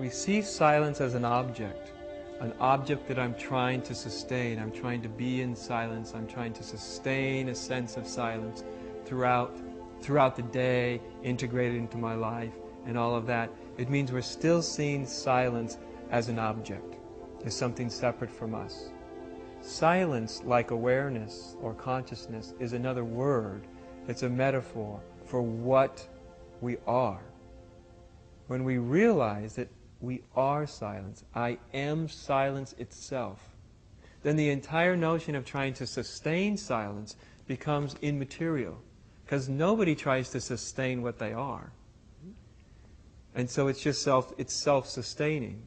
we see silence as an object that I'm trying to sustain. I'm trying to be in silence. I'm trying to sustain a sense of silence throughout the day, integrated into my life, and all of that. It means we're still seeing silence as an object, as something separate from us. Silence, like awareness or consciousness, is another word. It's a metaphor for what we are. When we realize that we are silence, I am silence itself, then the entire notion of trying to sustain silence becomes immaterial, because nobody tries to sustain what they are. And so it's just self-sustaining.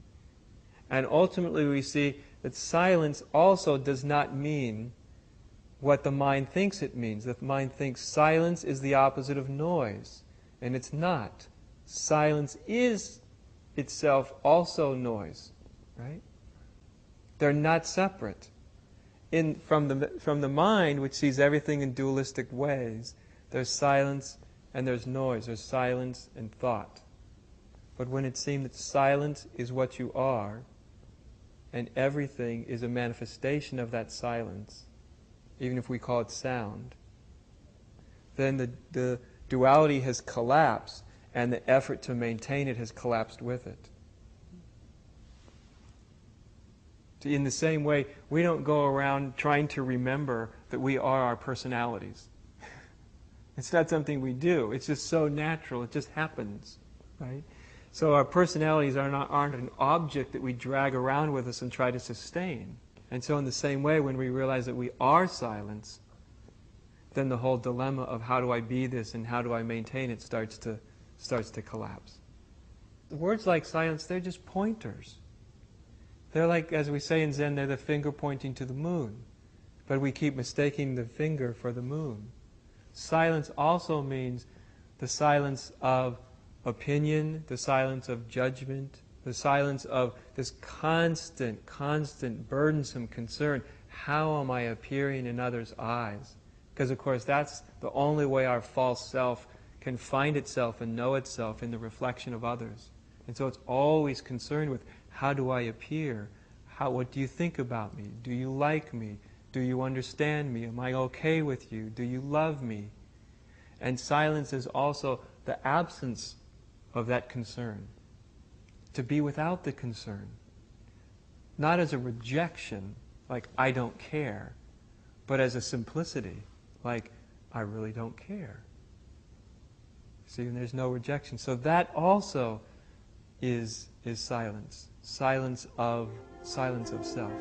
And ultimately we see that silence also does not mean what the mind thinks it means. The mind thinks silence is the opposite of noise, and it's not. Silence is itself also noise, right? They're not separate. From the mind, which sees everything in dualistic ways, there's silence and there's noise. There's silence and thought. But when it seems that silence is what you are, and everything is a manifestation of that silence, even if we call it sound, then the duality has collapsed, and the effort to maintain it has collapsed with it. In the same way, we don't go around trying to remember that we are our personalities. It's not something we do. It's just so natural. It just happens, right? So our personalities aren't an object that we drag around with us and try to sustain. And so in the same way, when we realize that we are silence, then the whole dilemma of how do I be this and how do I maintain it starts to collapse. The words like silence, they're just pointers. They're like, as we say in Zen, they're the finger pointing to the moon. But we keep mistaking the finger for the moon. Silence also means the silence of opinion, the silence of judgment, the silence of this constant, burdensome concern. How am I appearing in others' eyes? Because, of course, that's the only way our false self can find itself and know itself, in the reflection of others. And so it's always concerned with, how do I appear? What do you think about me? Do you like me? Do you understand me? Am I okay with you? Do you love me? And silence is also the absence of that concern. To be without the concern. Not as a rejection, like I don't care, but as a simplicity, like I really don't care. See, and there's no rejection. So that also is silence. Silence of self.